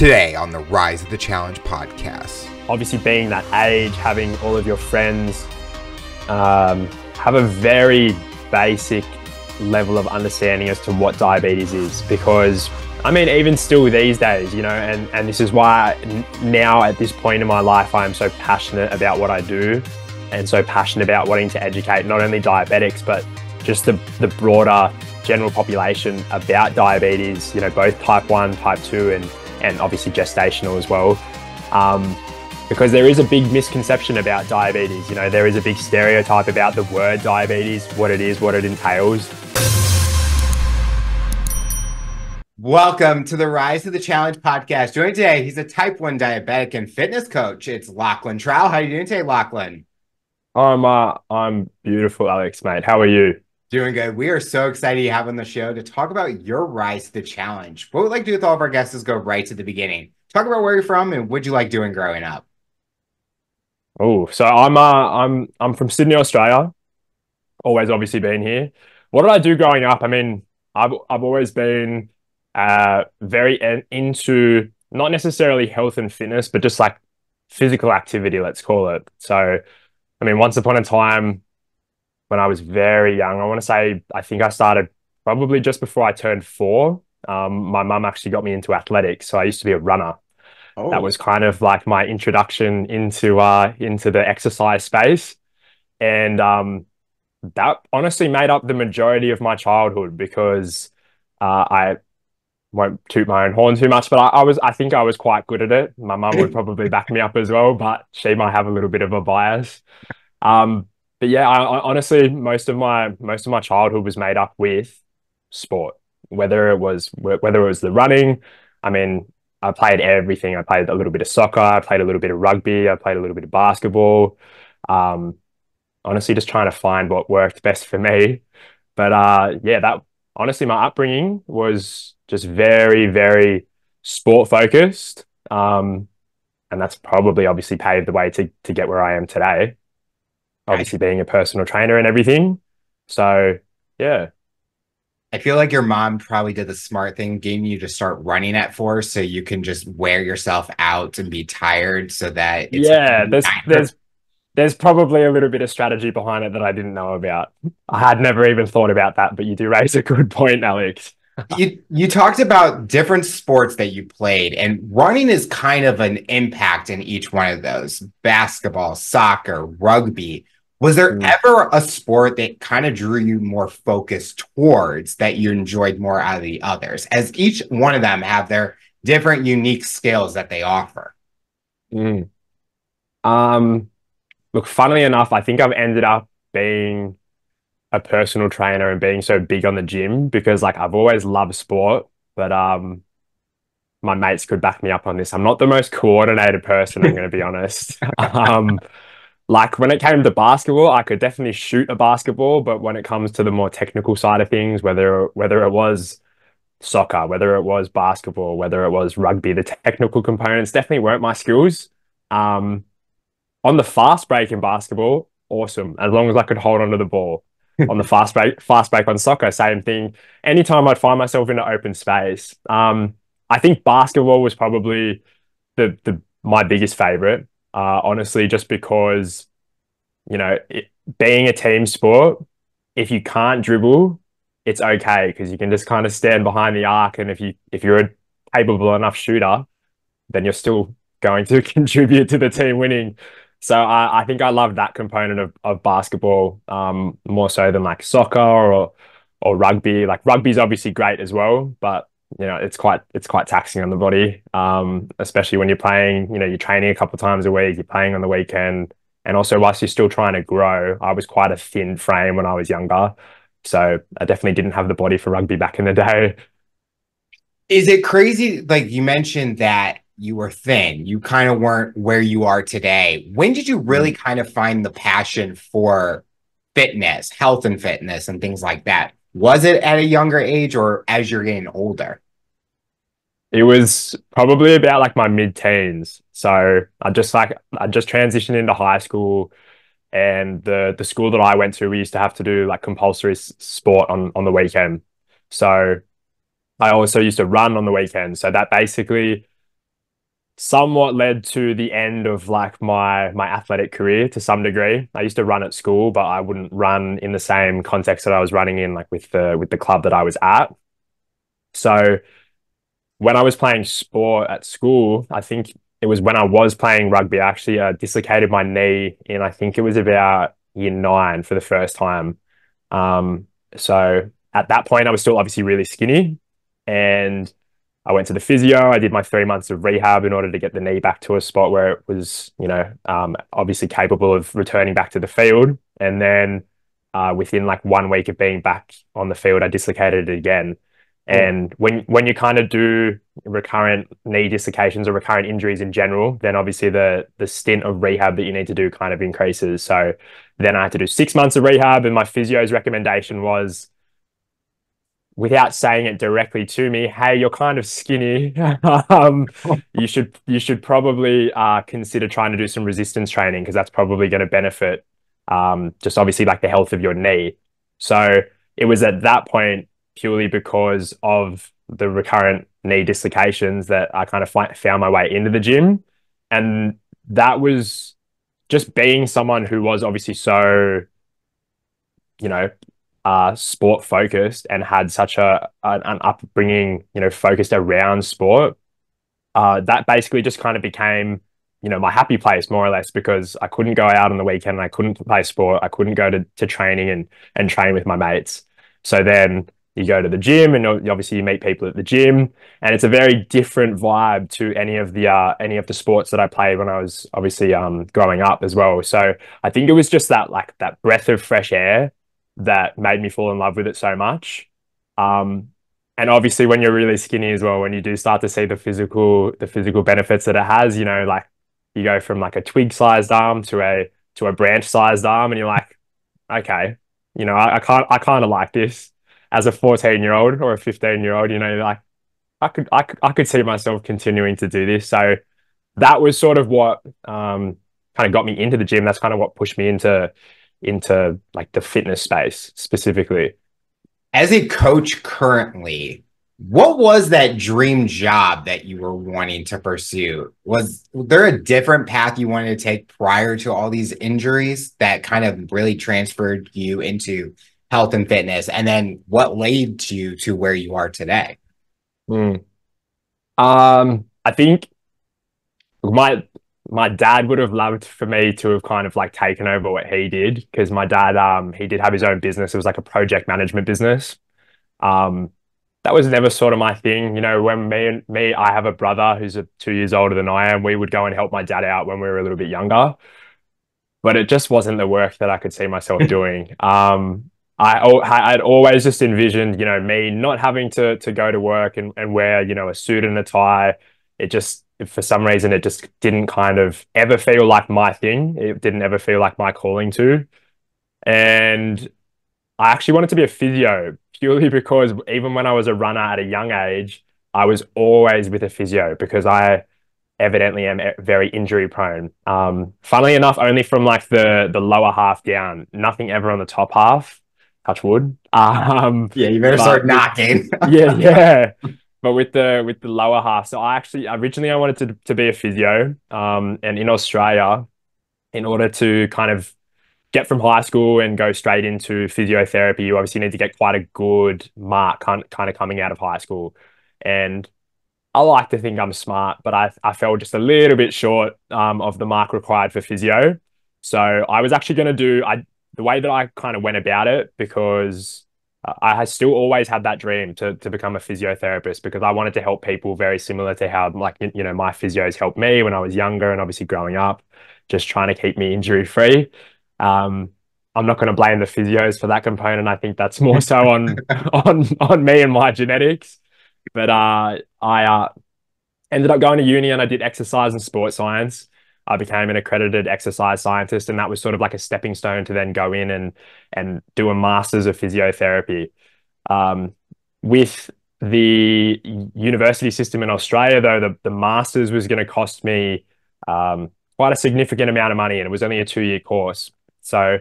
Today on the Rise of the Challenge podcast. Obviously being that age, having all of your friends have a very basic level of understanding as to what diabetes is, because I mean, even still these days, you know, and this is why now at this point in my life, I'm so passionate about what I do and so passionate about wanting to educate not only diabetics, but just the broader general population about diabetes, you know, both type 1, type 2, and obviously gestational as well. Because there is a big misconception about diabetes. You know, there is a big stereotype about the word diabetes, what it is, what it entails. Welcome to the Rise of the Challenge podcast. Joining today, he's a type 1 diabetic and fitness coach. It's Lachlan Trowell. How are you doing today, Lachlan? I'm beautiful, Alex, mate. How are you? Doing good. We are so excited to have on the show to talk about your rise to the challenge. What we'd like to do with all of our guests is go right to the beginning. Talk about where you're from and what you like doing growing up. Oh, so I'm from Sydney, Australia. Always obviously been here. What did I do growing up? I mean, I've always been very into not necessarily health and fitness, but just like physical activity, let's call it. So, I mean, once upon a time when I was very young, I want to say, I think I started probably just before I turned 4. My mum actually got me into athletics. So I used to be a runner. Oh. That was kind of like my introduction into the exercise space. And that honestly made up the majority of my childhood, because I won't toot my own horn too much, but I think I was quite good at it. My mum would probably back me up as well, but she might have a little bit of a bias. But yeah, I honestly, most of my childhood was made up with sport, whether it was the running. I mean, I played everything. I played a little bit of soccer. I played a little bit of rugby. I played a little bit of basketball. Honestly, just trying to find what worked best for me. But yeah, that honestly, my upbringing was just very, very sport focused. And that's probably obviously paved the way to get where I am today. Obviously being a personal trainer and everything. So yeah. I feel like your mom probably did the smart thing, getting you to start running at 4 so you can just wear yourself out and be tired so that it's there's probably a little bit of strategy behind it that I didn't know about. I had never even thought about that, but you do raise a good point, Alex. You talked about different sports that you played, and running is kind of an impact in each one of those. Basketball, soccer, rugby. Was there ever a sport that kind of drew you more focused towards that you enjoyed more out of the others, as each one of them have their different unique skills that they offer? Look, funnily enough, I think I've ended up being a personal trainer and being so big on the gym, because like I've always loved sport, but my mates could back me up on this. I'm not the most coordinated person, I'm going to be honest. Like when it came to basketball, I could definitely shoot a basketball, but when it comes to the more technical side of things, whether it was soccer, whether it was basketball, whether it was rugby, the technical components definitely weren't my skills. On the fast break in basketball, awesome, as long as I could hold onto the ball. On the fast break on soccer, same thing. Anytime I'd find myself in an open space, I think basketball was probably my biggest favorite. Honestly, just because, you know, being a team sport, if you can't dribble, it's okay, because you can just kind of stand behind the arc, and if you're a capable enough shooter, then you're still going to contribute to the team winning. So I think I love that component of basketball more so than like soccer or rugby. Like rugby's obviously great as well, but you know, it's quite taxing on the body, especially when you're playing, you know, you're training a couple of times a week, you're playing on the weekend. And also whilst you're still trying to grow, I was quite a thin frame when I was younger. So I definitely didn't have the body for rugby back in the day. Is it crazy? Like you mentioned that you were thin, you kind of weren't where you are today. When did you really kind of find the passion for fitness, health and fitness and things like that? Was it at a younger age or as you're getting older? It was probably about like my mid-teens. So I just transitioned into high school, and the school that I went to, we used to have to do like compulsory sport on the weekend. So I also used to run on the weekend. So that basically somewhat led to the end of like my athletic career to some degree. I used to run at school, but I wouldn't run in the same context that I was running in, like with the club that I was at. So when I was playing sport at school, I think it was when I was playing rugby, I actually dislocated my knee in, I think it was about year 9 for the first time. So at that point, I was still obviously really skinny, and I went to the physio. I did my 3 months of rehab in order to get the knee back to a spot where it was, obviously capable of returning back to the field. And then within like 1 week of being back on the field, I dislocated it again. Oh. And when you kind of do recurrent knee dislocations or recurrent injuries in general, then obviously the stint of rehab that you need to do kind of increases. So then I had to do 6 months of rehab, and my physio's recommendation was, without saying it directly to me, hey, you're kind of skinny. You should probably consider trying to do some resistance training, because that's probably going to benefit just obviously like the health of your knee. So it was at that point, purely because of the recurrent knee dislocations, that I kind of found my way into the gym. And that was just being someone who was obviously so, you know, sport focused and had such an upbringing, focused around sport. That basically just kind of became, my happy place, more or less, because I couldn't go out on the weekend and I couldn't play sport. I couldn't go to training and train with my mates. So then you go to the gym, and obviously you meet people at the gym, and it's a very different vibe to any of the sports that I played when I was obviously growing up as well. So I think it was just that breath of fresh air that made me fall in love with it so much. Um, and obviously when you're really skinny as well, when you do start to see the physical benefits that it has, like you go from like a twig sized arm to a branch sized arm, and you're like, okay, I kind of like this as a 14-year-old or a 15-year-old, like I could see myself continuing to do this. So that was sort of what kind of got me into the gym. That's kind of what pushed me into like the fitness space specifically. As a coach currently, what was that dream job that you were wanting to pursue? Was there a different path you wanted to take prior to all these injuries that kind of really transferred you into health and fitness? And then what led you to where you are today? Mm. I think my dad would have loved for me to have kind of like taken over what he did, because my dad he did have his own business. It was like a project management business. Um, that was never sort of my thing. When I have a brother who's 2 years older than I am. We would go and help my dad out when we were a little bit younger, but it just wasn't the work that I could see myself doing. I'd always just envisioned, me not having to go to work and wear, a suit and a tie. It just, for some reason, it just didn't kind of ever feel like my thing. It didn't ever feel like my calling to. And I actually wanted to be a physio, purely because even when I was a runner at a young age, I was always with a physio, because I evidently am very injury prone. Funnily enough, only from like the lower half down, nothing ever on the top half. Touch wood. Yeah, you better But start knocking. yeah, yeah. But with the lower half, so I actually originally I wanted to be a physio. And in Australia, in order to kind of get from high school and go straight into physiotherapy, you obviously need to get quite a good mark kind of coming out of high school. And I like to think I'm smart, but I fell just a little bit short of the mark required for physio. So I was actually going to the way that I kind of went about it, because I had still always had that dream to become a physiotherapist, because I wanted to help people very similar to how, like, my physios helped me when I was younger and obviously growing up, just trying to keep me injury free. Um, I'm not going to blame the physios for that component. I think that's more so on on me and my genetics. But I ended up going to uni, and I did exercise and sports science. I became an accredited exercise scientist, and that was sort of like a stepping stone to then go in and do a master's of physiotherapy. Um, with the university system in Australia, though, the master's was going to cost me quite a significant amount of money, and it was only a 2-year course. So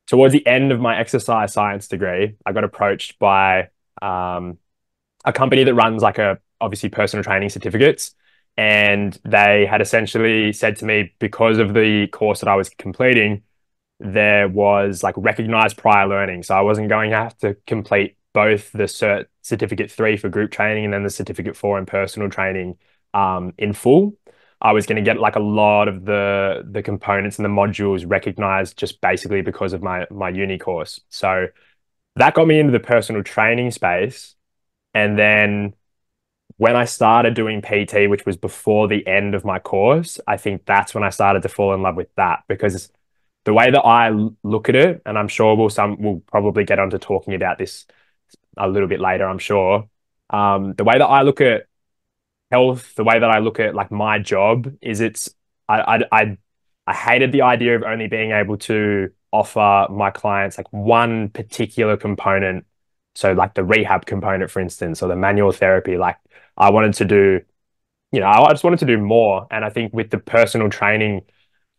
towards the end of my exercise science degree, I got approached by a company that runs like obviously personal training certificates. And they had essentially said to me, because of the course that I was completing, there was like recognized prior learning. So I wasn't going to have to complete both the certificate 3 for group training and then the certificate 4 in personal training in full. I was going to get like a lot of the components and the modules recognized just basically because of my uni course. So that got me into the personal training space. And then when I started doing PT, which was before the end of my course, I think that's when I started to fall in love with that, because the way that I look at it, and I'm sure we'll probably get onto talking about this a little bit later, I'm sure. The way that I look at health, the way that I look at like my job is I hated the idea of only being able to offer my clients like one particular component. So like the rehab component, for instance, or the manual therapy. Like I wanted to do, I just wanted to do more. And I think with the personal training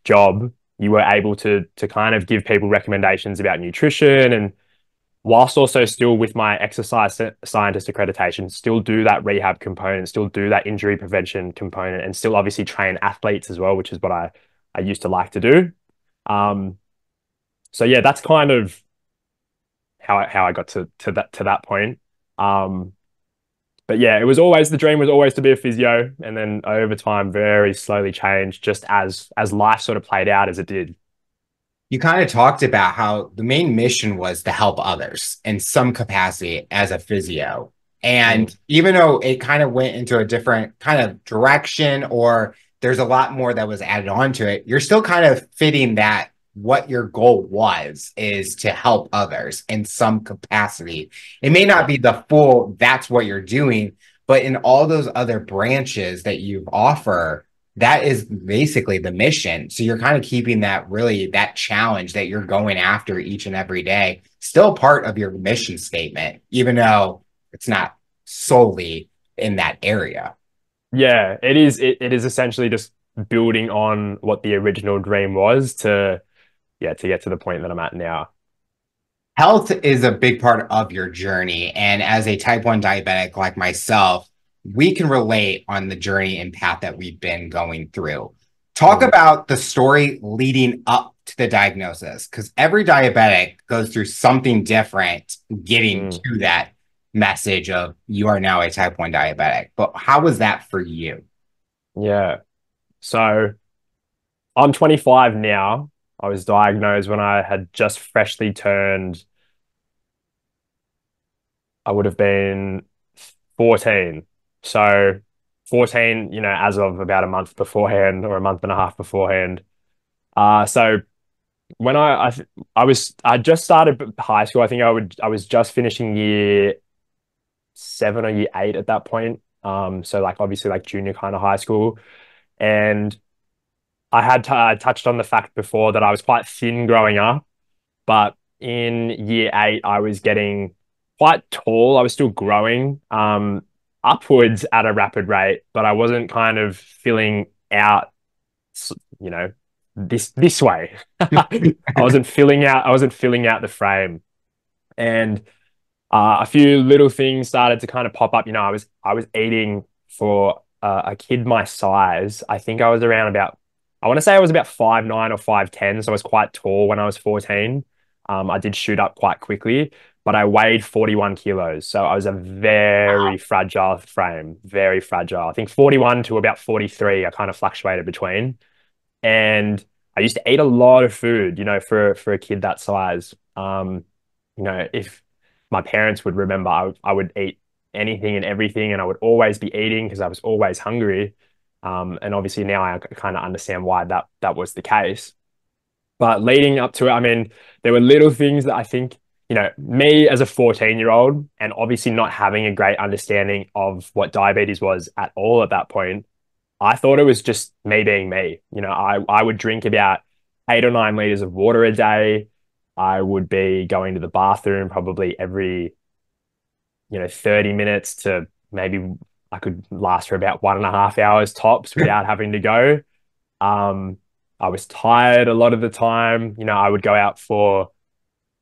job, you were able to kind of give people recommendations about nutrition, and whilst also still with my exercise scientist accreditation, still do that rehab component, still do that injury prevention component, and still obviously train athletes as well, which is what I used to like to do. Um, so yeah, that's kind of how I got to that point. Um, but yeah, it was always the dream was always to be a physio, and then over time, very slowly changed just as life sort of played out as it did. You kind of talked about how the main mission was to help others in some capacity as a physio. Mm, And even though it kind of went into a different kind of direction, or there's a lot more that was added on to it, you're still kind of fitting that what your goal was is to help others in some capacity. It may not yeah. be the full, that's what you're doing, but in all those other branches that you offer, that is basically the mission. So you're kind of keeping that really that challenge that you're going after each and every day still part of your mission statement, even though it's not solely in that area. Yeah, it is. It is essentially just building on what the original dream was to get to the point that I'm at now. Health is a big part of your journey. And as a type 1 diabetic like myself, we can relate on the journey and path that we've been going through. Talk Mm, about the story leading up to the diagnosis, because every diabetic goes through something different getting mm, to that message of you are now a type 1 diabetic. But how was that for you? yeah. So I'm 25 now. I was diagnosed when I had just freshly turned, I would have been 14. So 14, as of about a month beforehand or a month and a half beforehand. So when I just started high school. I think I was just finishing year 7 or year 8 at that point. So like obviously like junior kind of high school. And I touched on the fact before that I was quite thin growing up, but in year 8 I was getting quite tall. I was still growing upwards at a rapid rate, but I wasn't kind of filling out, you know, this way. I wasn't filling out the frame. And a few little things started to kind of pop up. I was eating for a kid my size. I think I was around about, I want to say I was about 5'9" or 5'10", so I was quite tall when I was 14. I did shoot up quite quickly, but I weighed 41 kilos. So I was a very fragile frame, very fragile. I think 41 to about 43, I kind of fluctuated between. And I used to eat a lot of food, for a kid that size. If my parents would remember, I would eat anything and everything, and I would always be eating because I was always hungry. And obviously now I kind of understand why that was the case. But leading up to it, I mean, there were little things that I think, me as a 14-year-old, and obviously not having a great understanding of what diabetes was at all at that point, I thought it was just me being me. I would drink about 8 or 9 liters of water a day. I would be going to the bathroom probably every, 30 minutes to maybe I could last for about 1.5 hours tops without having to go. Um, I was tired a lot of the time. I would go out for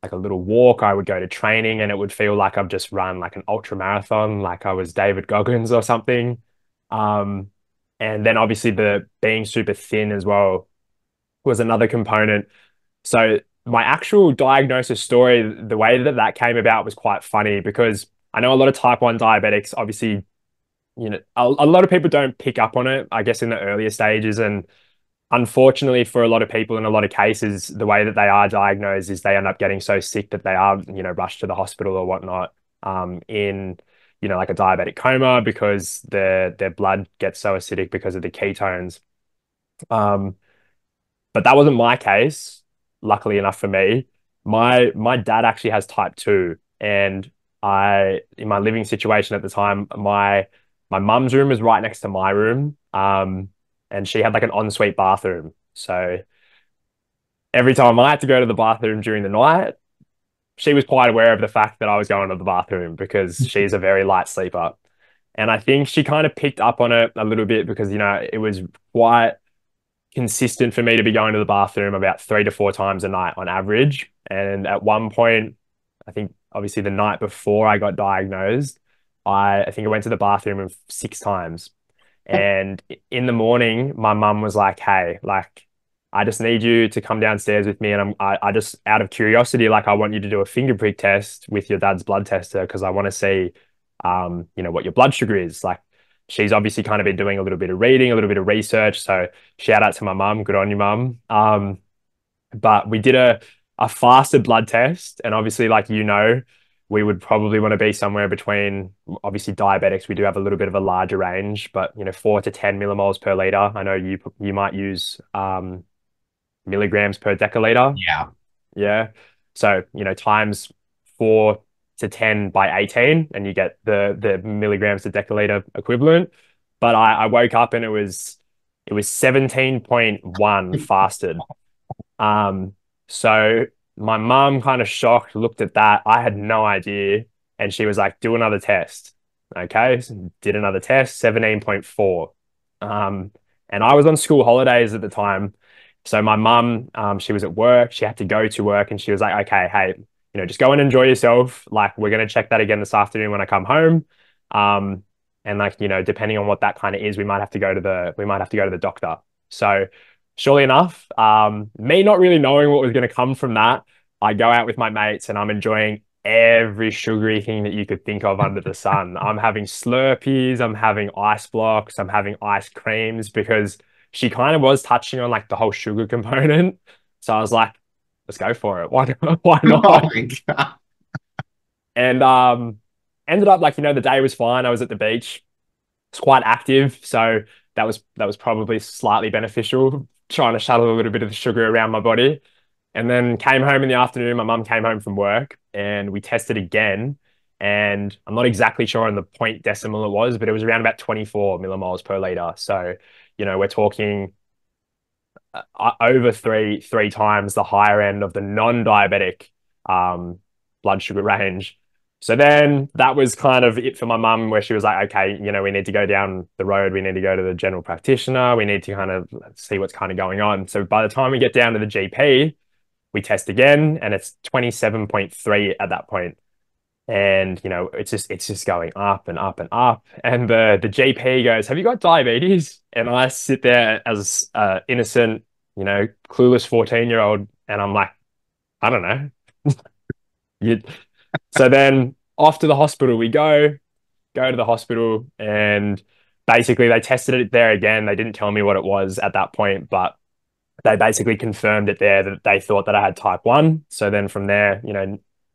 like a little walk. I would go to training and it would feel like I've just run like an ultra marathon, like I was David Goggins or something. Um, And then obviously the being super thin as well was another component. So my actual diagnosis story, the way that that came about was quite funny because I know a lot of type 1 diabetics, obviously, a lot of people don't pick up on it, I guess, in the earlier stages. And unfortunately, for a lot of people in a lot of cases, the way that they are diagnosed is they end up getting so sick that they are, rushed to the hospital or whatnot, in, like a diabetic coma because their blood gets so acidic because of the ketones. Um, but that wasn't my case, luckily enough for me. My dad actually has type 2, and in my living situation at the time, my mum's room was right next to my room. And she had like an ensuite bathroom. So every time I had to go to the bathroom during the night, she was quite aware of the fact that I was going to the bathroom because she's a very light sleeper. And I think she kind of picked up on it a little bit because, it was quite consistent for me to be going to the bathroom about 3 to 4 times a night on average. And at one point, I think obviously the night before I got diagnosed, I think I went to the bathroom 6 times. And in the morning, my mum was like, "Hey, like, I just need you to come downstairs with me, and I just out of curiosity, like, I want you to do a finger prick test with your dad's blood tester because I want to see, what your blood sugar is." Like, she's obviously kind of been doing a little bit of reading, a little bit of research. So shout out to my mum. Good on you, mum. But we did a fasted blood test, and obviously, like, we would probably want to be somewhere between, obviously, diabetics. We do have a little bit of a larger range, but 4 to 10 millimoles per liter. I know you might use milligrams per deciliter. Yeah. Yeah. So, times 4 to 10 by 18, and you get the milligrams to deciliter equivalent. But I woke up and it was 17.1 fasted. Um, so my mum kind of shocked, looked at that. I had no idea. And she was like, do another test. Okay. So did another test, 17.4. Um, and I was on school holidays at the time. So my mum, she was at work. She had to go to work and she was like, okay, hey, just go and enjoy yourself. Like, we're going to check that again this afternoon when I come home. Um, and like, depending on what that kind of is, we might have to go to the doctor. So surely enough, me not really knowing what was going to come from that, I go out with my mates and I'm enjoying every sugary thing that you could think of under the sun. I'm having Slurpees, I'm having ice blocks, I'm having ice creams because she kind of was touching on like the whole sugar component. So I was like, let's go for it. Why, why Oh not? my God. And ended up like, the day was fine. I was at the beach. It's quite active. So that was probably slightly beneficial, trying to shuttle a little bit of the sugar around my body. And then came home in the afternoon. My mum came home from work and we tested again. And I'm not exactly sure on the point decimal it was, but it was around about 24 millimoles per liter. So, we're talking over three times the higher end of the non-diabetic um, blood sugar range. So then that was kind of it for my mum, where she was like, okay, we need to go down the road. We need to go to the general practitioner. We need to kind of see what's kind of going on. So by the time we get down to the GP, we test again and it's 27.3 at that point. And it's just going up and up and up. And the GP goes, "Have you got diabetes?" And I sit there as innocent, clueless 14-year-old, and I'm like, I don't know. You... So then off to the hospital we go to the hospital, and basically they tested it there again. They didn't tell me what it was at that point, but they basically confirmed it there that they thought that I had type 1. So then from there,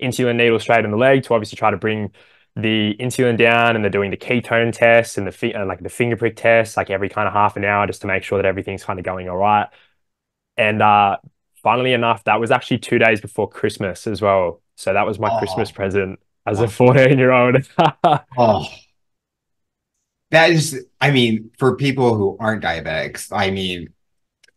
insulin needle straight in the leg to obviously try to bring the insulin down, and they're doing the ketone tests and like the finger prick test like every kind of half an hour just to make sure that everything's kind of going all right. And funnily enough, that was actually 2 days before Christmas as well. So that was my Christmas Oh, present as a wow. 14-year-old. Oh, that is, I mean, for people who aren't diabetics, I mean,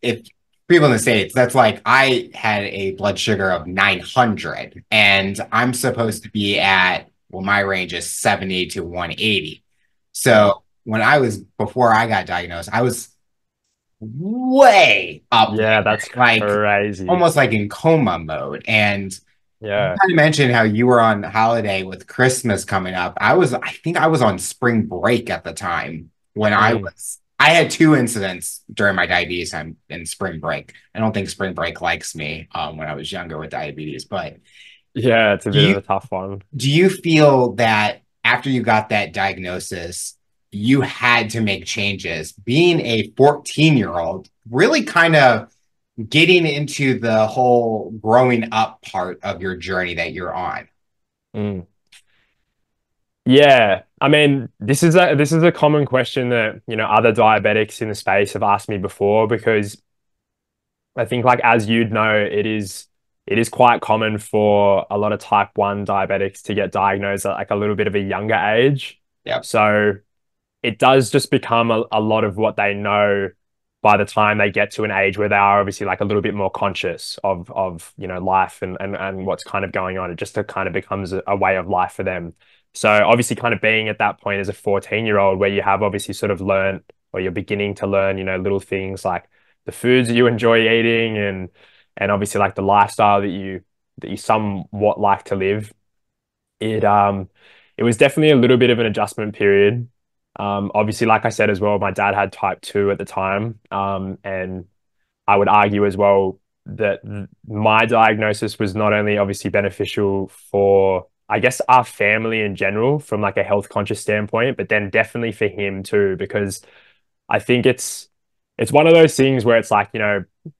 if people in the States, that's like I had a blood sugar of 900 and I'm supposed to be at, well, my range is 70 to 180. Yeah. So before I got diagnosed, I was way up Yeah, there, that's like crazy. almost like in coma mode. And you Yeah. kind of mentioned how you were on holiday with Christmas coming up. I think I was on spring break at the time when I Mm. was I had two incidents during my diabetes time in spring break. I don't think spring break likes me when I was younger with diabetes, but Yeah, it's a do bit of you a tough one. do you feel that after you got that diagnosis, you had to make changes? Being a 14-year-old, really kind of getting into the whole growing up part of your journey that you're on. Mm. Yeah, I mean, this is a common question that, other diabetics in the space have asked me before, because I think, like, as you'd know, it is quite common for a lot of type 1 diabetics to get diagnosed at like a little bit of a younger age. Yep. So it does just become a lot of what they know by the time they get to an age where they are obviously like a little bit more conscious of life and what's kind of going on. It just kind of becomes a way of life for them. So obviously, kind of being at that point as a 14-year-old, where you have obviously sort of learned, or you're beginning to learn, little things like the foods that you enjoy eating, and obviously like the lifestyle that you somewhat like to live. It was definitely a little bit of an adjustment period. Obviously, like I said as well, my dad had type 2 at the time. And I would argue as well that my diagnosis was not only obviously beneficial for, I guess, our family in general from like a health conscious standpoint, but then definitely for him too, because I think it's one of those things where it's like,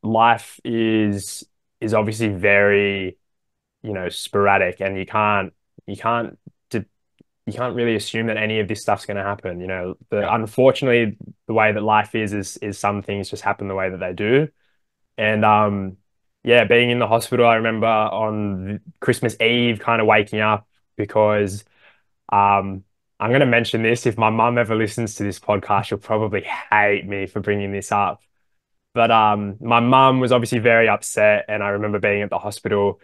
life is obviously very, sporadic, and you can't you can't really assume that any of this stuff's going to happen. Yep. Unfortunately, the way that life is some things just happen the way that they do. And yeah, being in the hospital, I remember on Christmas Eve, kind of waking up because I'm going to mention this. If my mum ever listens to this podcast, she'll probably hate me for bringing this up. But my mum was obviously very upset, and I remember being at the hospital,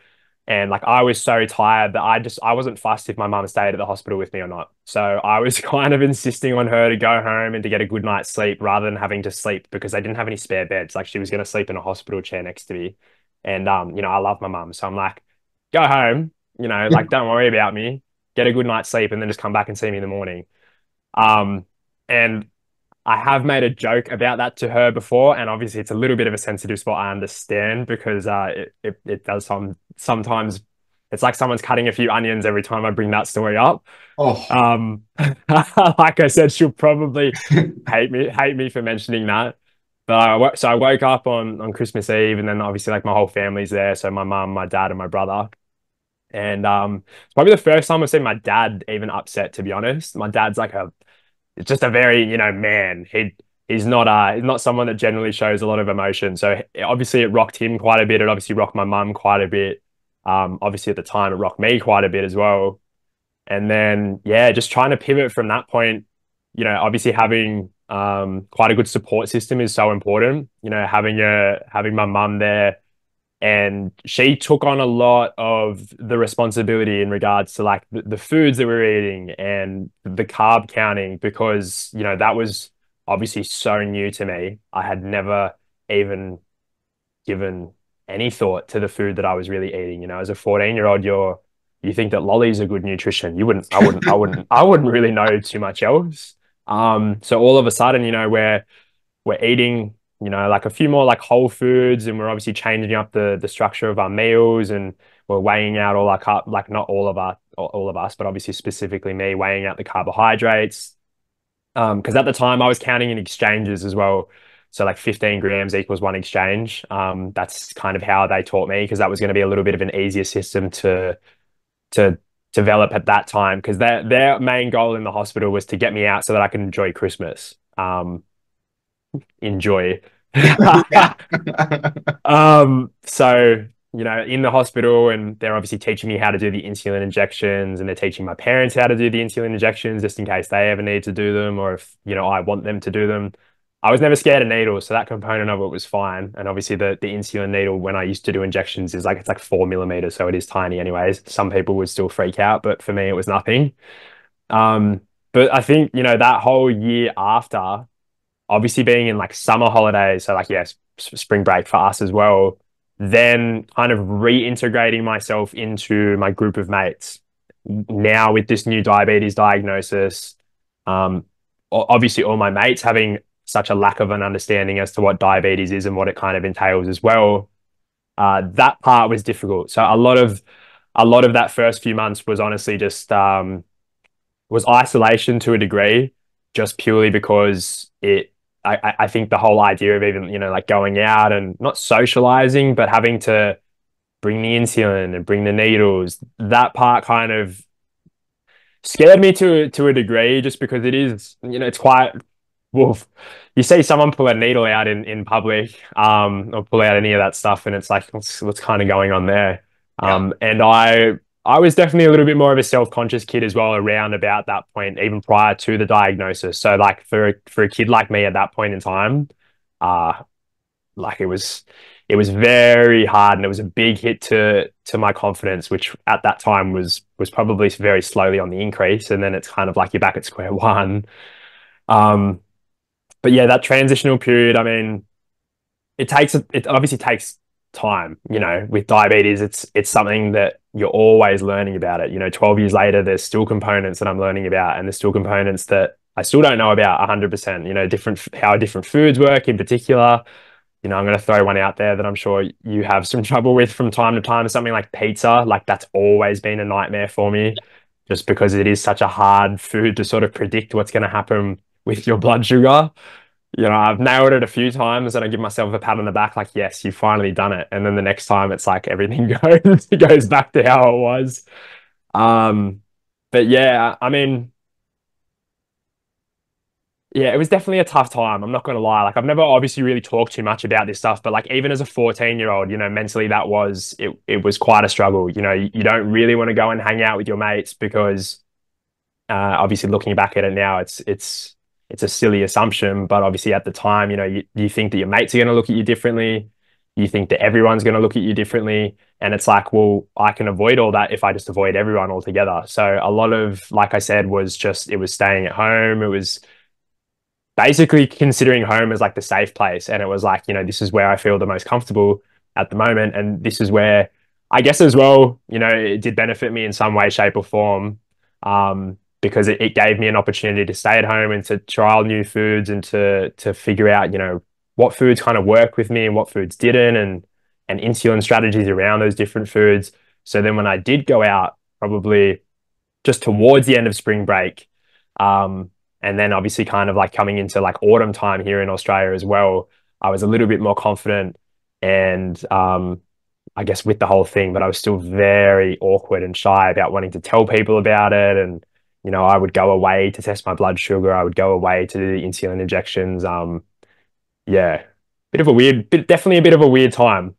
and like I was so tired that I wasn't fussed if my mum stayed at the hospital with me or not. So I was kind of insisting on her to go home and to get a good night's sleep rather than having to sleep, because they didn't have any spare beds. Like, she was going to sleep in a hospital chair next to me, and I love my mum, so I'm like, go home, like, don't worry about me, get a good night's sleep, and then just come back and see me in the morning. Um, and I have made a joke about that to her before, and obviously it's a little bit of a sensitive spot. I understand, because it does sometimes. It's like someone's cutting a few onions every time I bring that story up. Oh, Like I said, she'll probably hate me for mentioning that. But so I woke up on Christmas Eve, and then obviously like my whole family's there, so my mum, my dad, and my brother. And it's probably the first time I've seen my dad even upset, to be honest. My dad's like it's just a very, man. He's not someone that generally shows a lot of emotion. So obviously it rocked him quite a bit. It obviously rocked my mum quite a bit. Obviously at the time it rocked me quite a bit as well. And then yeah, just trying to pivot from that point. Obviously having quite a good support system is so important. Having my mum there, and she took on a lot of the responsibility in regards to like the foods that we were eating and the carb counting, because that was obviously so new to me. I had never even given any thought to the food that I was really eating. As a 14-year-old, you think that lollies are good nutrition. You wouldn't, I wouldn't, I wouldn't, I wouldn't really know too much else. So all of a sudden, we're eating, like a few more like whole foods, and we're obviously changing up the structure of our meals, and we're weighing out all our like not all of us, but obviously specifically me, weighing out the carbohydrates. Because at the time I was counting in exchanges as well. So like 15 grams equals one exchange. That's kind of how they taught me, because that was going to be a little bit of an easier system to develop at that time, because their main goal in the hospital was to get me out so that I can enjoy Christmas. Enjoy. yeah. So, in the hospital, and they're obviously teaching me how to do the insulin injections, and they're teaching my parents how to do the insulin injections just in case they ever need to do them, or if, I want them to do them. I was never scared of needles, so that component of it was fine. And obviously the insulin needle, when I used to do injections, is like, it's like 4 millimeters, so it is tiny anyways. Some people would still freak out, but for me it was nothing. Um, but I think, that whole year after, obviously being in like summer holidays, so like, yes, spring break for us as well, then kind of reintegrating myself into my group of mates now with this new diabetes diagnosis. Obviously all my mates having such a lack of an understanding as to what diabetes is and what it kind of entails as well. That part was difficult. So a lot of that first few months was honestly just was isolation to a degree, just purely because I think the whole idea of even, like going out and not socializing, but having to bring the insulin and bring the needles, that part kind of scared me to a degree, just because it is, it's quite wolf. You see someone pull a needle out in public, or pull out any of that stuff, and it's like, what's kind of going on there? Yeah. And I was definitely a little bit more of a self-conscious kid as well around about that point, even prior to the diagnosis. So like for a kid like me at that point in time, uh, like it was very hard, and it was a big hit to my confidence, which at that time was probably very slowly on the increase. And then it's kind of like you're back at square one. Um, but yeah, that transitional period, I mean, it obviously takes time, with diabetes. It's something that you're always learning about it. 12 years later, there's still components that I'm learning about, and there's still components that I still don't know about 100%. How different foods work in particular. I'm going to throw one out there that I'm sure you have some trouble with from time to time. Something like pizza, like that's always been a nightmare for me, just because it is such a hard food to sort of predict what's going to happen with your blood sugar. I've nailed it a few times, and I give myself a pat on the back, like, yes, you've finally done it. And then the next time it's like everything goes back to how it was. Um, but yeah, I mean, yeah, it was definitely a tough time. I'm not going to lie. Like, I've never obviously really talked too much about this stuff, but like, even as a 14-year-old, mentally it was quite a struggle. You don't really want to go and hang out with your mates because, obviously looking back at it now, it's a silly assumption, but obviously at the time, you think that your mates are going to look at you differently. You think that everyone's going to look at you differently. And it's like, well, I can avoid all that if I just avoid everyone altogether. So a lot of, like I said, it was staying at home. It was basically considering home as like the safe place. And it was like, this is where I feel the most comfortable at the moment. And this is where I guess as well, it did benefit me in some way, shape, or form. Because it gave me an opportunity to stay at home and to trial new foods and to figure out, what foods kind of work with me and what foods didn't, and insulin strategies around those different foods. So then when I did go out, probably just towards the end of spring break, um, and then obviously kind of like coming into like autumn time here in Australia as well, I was a little bit more confident, and I guess with the whole thing, but I was still very awkward and shy about wanting to tell people about it. And, I would go away to test my blood sugar. I would go away to do the insulin injections. Yeah, definitely a bit of a weird time.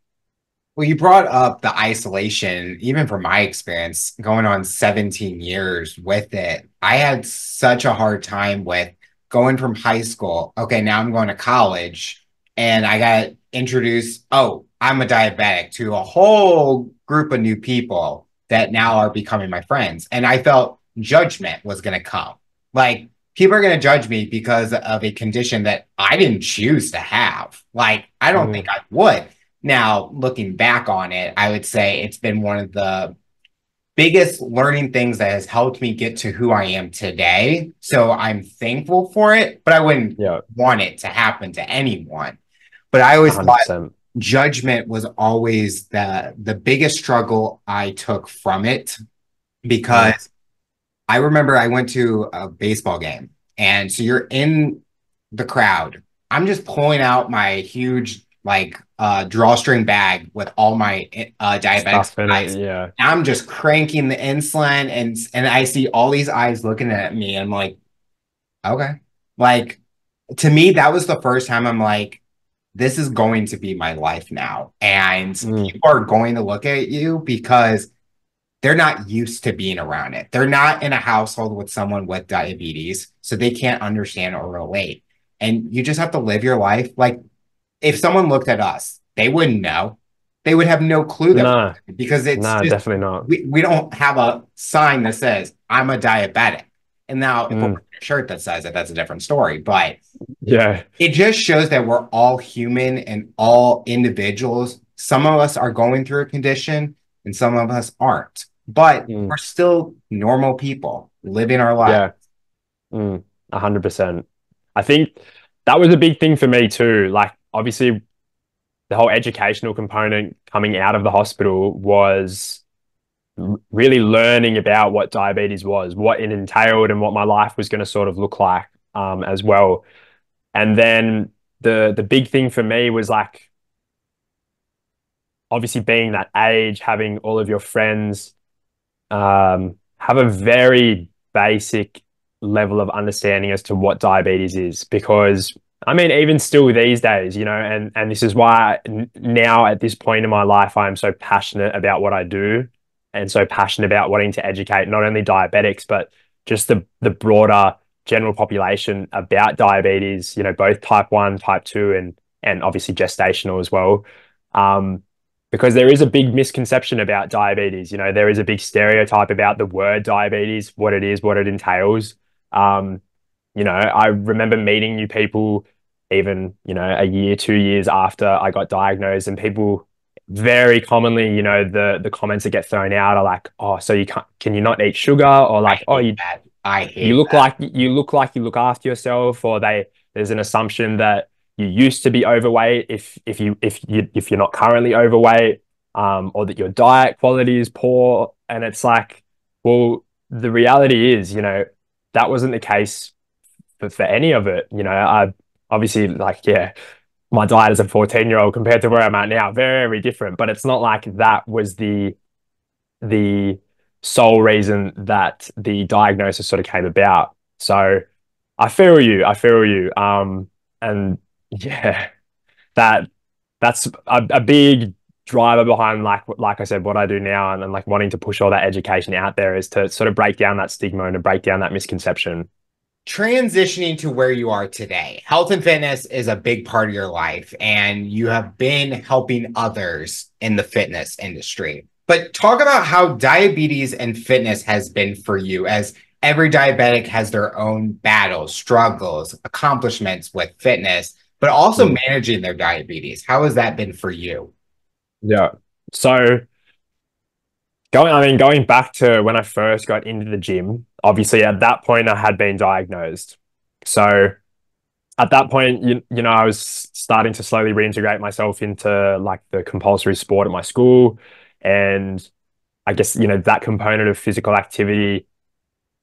Well, you brought up the isolation, even from my experience, going on 17 years with it. I had such a hard time with going from high school. Okay, now I'm going to college, and I got introduced, oh, I'm a diabetic, to a whole group of new people that now are becoming my friends. And I felt judgment was going to come. Like, people are going to judge me because of a condition that I didn't choose to have. Like, I don't think Mm, I would. Now, looking back on it, I would say it's been one of the biggest learning things that has helped me get to who I am today. So I'm thankful for it, but I wouldn't yeah, want it to happen to anyone. But I always thought 100%. judgment was always the biggest struggle I took from it, Mm, because I remember I went to a baseball game, and so you're in the crowd. I'm just pulling out my huge like drawstring bag with all my diabetic stuff in it. supplies. Yeah. I'm just cranking the insulin, and I see all these eyes looking at me. And I'm like, okay, like, to me that was the first time I'm like, this is going to be my life now, and Mm, people are going to look at you because they're not used to being around it. They're not in a household with someone with diabetes, so they can't understand or relate. And you just have to live your life. Like, if someone looked at us, they wouldn't know. They would have no clue that no, because it's no, just, definitely not. we don't have a sign that says I'm a diabetic. And now if we're Mm, wearing a shirt that says it, that's a different story. But yeah. it just shows that we're all human and all individuals. Some of us are going through a condition and some of us aren't, but Mm, we're still normal people living our lives. yeah. 100%. I think. that was a big thing for me too. Like obviously the whole educational component coming out of the hospital was really learning about what diabetes was, what it entailed, and what my life was going to sort of look like as well. And then the big thing for me was like obviously being that age, having all of your friends have a very basic level of understanding as to what diabetes is. Because I mean, even still these days, and this is why now at this point in my life, I'm so passionate about what I do and so passionate about wanting to educate not only diabetics, but just the broader general population about diabetes, both type 1, type 2, and obviously gestational as well. Um, because there is a big misconception about diabetes. There is a big stereotype about the word diabetes, what it is, what it entails. I remember meeting new people even, a year, 2 years after I got diagnosed, and people very commonly, the comments that get thrown out are like, oh, so can you not eat sugar? Or I like, oh, hate you that. I you hate look that. like you look after yourself, or there's an assumption that you used to be overweight if you're not currently overweight, or that your diet quality is poor. And it's like, well, the reality is, that wasn't the case for any of it. I obviously, like, yeah, my diet as a 14-year-old compared to where I'm at now, very different. But it's not like that was the sole reason that the diagnosis sort of came about. So I feel you. I feel you. And yeah, that that's a big driver behind, like I said, what I do now, and like wanting to push all that education out there is to sort of break down that stigma and to break down that misconception. Transitioning to where you are today, health and fitness is a big part of your life, and you have been helping others in the fitness industry. But talk about how diabetes and fitness has been for you, as every diabetic has their own battles, struggles, accomplishments with fitness, but also Mm. managing their diabetes. How has that been for you? Yeah. So going back to when I first got into the gym, obviously at that point I had been diagnosed. So at that point, I was starting to slowly reintegrate myself into like the compulsory sport at my school. And I guess, that component of physical activity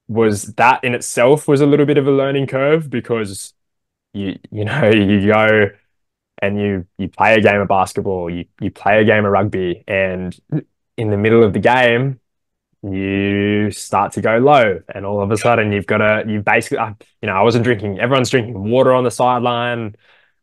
that in itself was a little bit of a learning curve, because you go and you play a game of basketball, you play a game of rugby, and in the middle of the game, you start to go low, and all of a sudden you basically, I wasn't drinking, everyone's drinking water on the sideline.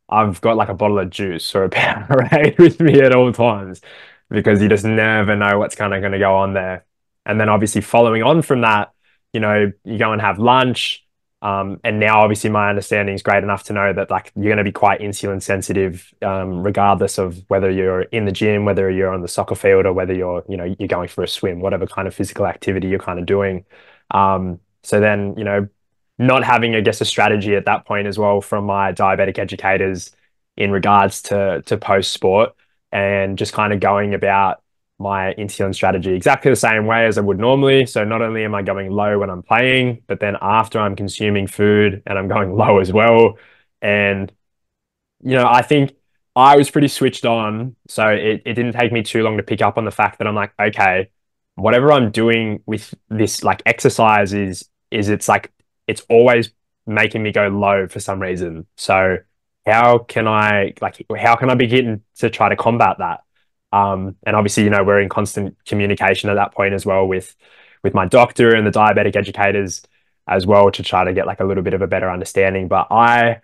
I've got like a bottle of juice or a Powerade with me at all times, because you just never know what's kind of going to go on there. And then obviously following on from that, you go and have lunch. And now obviously my understanding is great enough to know that like you're going to be quite insulin sensitive, regardless of whether you're in the gym, whether you're on the soccer field, or whether you're going for a swim, whatever kind of physical activity you're kind of doing. So then, not having, I guess, a strategy at that point as well from my diabetic educators in regards to post sport, and just kind of going about my insulin strategy exactly the same way as I would normally. So not only am I going low when I'm playing, but then after I'm consuming food and I'm going low as well. And I think I was pretty switched on. So it didn't take me too long to pick up on the fact that I'm like, okay, whatever I'm doing with this like exercise is it's always making me go low for some reason. So how can I begin to try to combat that? And obviously, we're in constant communication at that point as well with my doctor and the diabetic educators as well, to try to get like a little bit of a better understanding. But I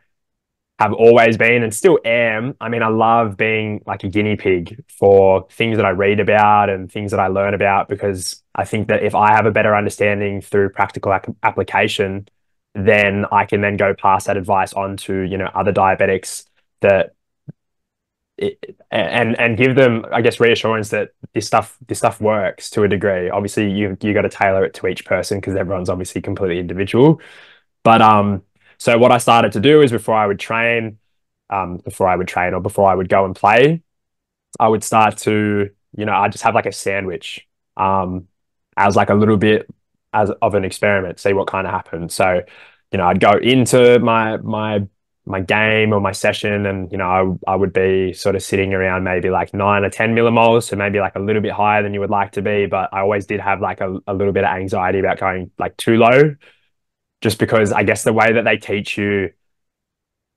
have always been and still am. I mean, I love being like a guinea pig for things that I read about and things that I learn about, because I think that if I have a better understanding through practical application, then I can then go pass that advice on to, other diabetics, that and give them, I guess, reassurance that this stuff works to a degree. Obviously, you got to tailor it to each person, because everyone's obviously completely individual. But so what I started to do is before I would train or before I would go and play, I would start to, I just have like a sandwich, as like a little bit as of an experiment, see what kind of happens. So, I'd go into my my game or my session, and I would be sort of sitting around maybe like 9 or 10 millimoles, so maybe like a little bit higher than you would like to be. But I always did have like a little bit of anxiety about going like too low, just because I guess the way that they teach you